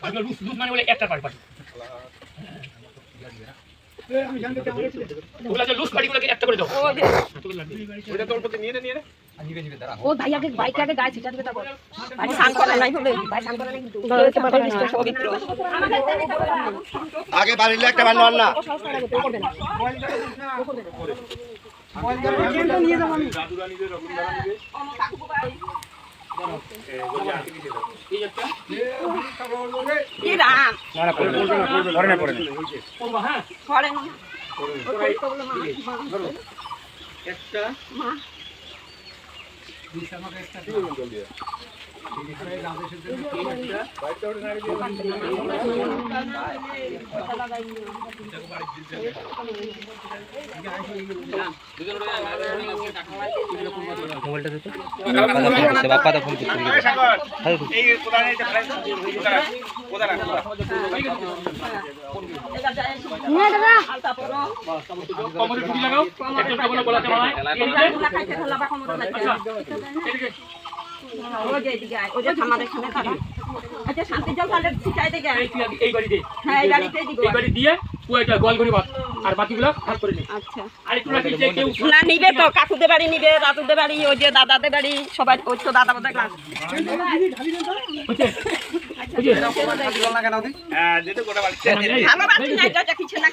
loose loose মানে বলে একটা পার্ট আমি জানতে চাই ওগুলা যে লুজ পার্টিগুলোকে একটা করে দাও ওটা তোর উপরে নিয়ে নে ও ভাই আগে বাইকটাকে গায়ে ছিটা দিবে তারপর ভাই শান্ত করে নাই হলে ভাই শান্ত করে নাই কিন্তু গলাতে মাথা দিতে পবিত্র আগে বাড়িলে একটা বান্ন না করবে না নিয়ে যাব আমি জাদুরানীদের রকম দ্বারা দিবে এই একটা এই রাম না না পড়বে না পড়ে না করবা হ্যাঁ পড়ে না একটা মা মোবাইলটা দে তো বাপ্পা দা ফোন করতে এই কোদানে এটা কোদানা নিয়ে দাদা কমরে ঢুকি লাগাও একটা বলে বলাতে হয় এগুলা খাইতে ধরলা কমরে লাগবে ও যে দিকে ও যে আমাদের এখানে খারাপ আচ্ছা শান্তি জল খালে শিখাই দে গে এই বাড়ি দে হ্যাঁ এই গাড়িতেই দিব এই বাড়ি দিয়ে ওইটা গোল করে বাত আর বাকিগুলো ভাগ করে নে আচ্ছা আর একটু রাখি যে কেউ না নিবে তো কাকুদের বাড়ি নিবে দাদুদের বাড়ি ওই যে দাদাদের বাড়ি সবাই ওই তো দাদা বোধ ক্লাস বুঝছে বুঝছে হ্যাঁ যেটা কোটা বাড়ি ভালো বাড়ি নাই যা কিছু না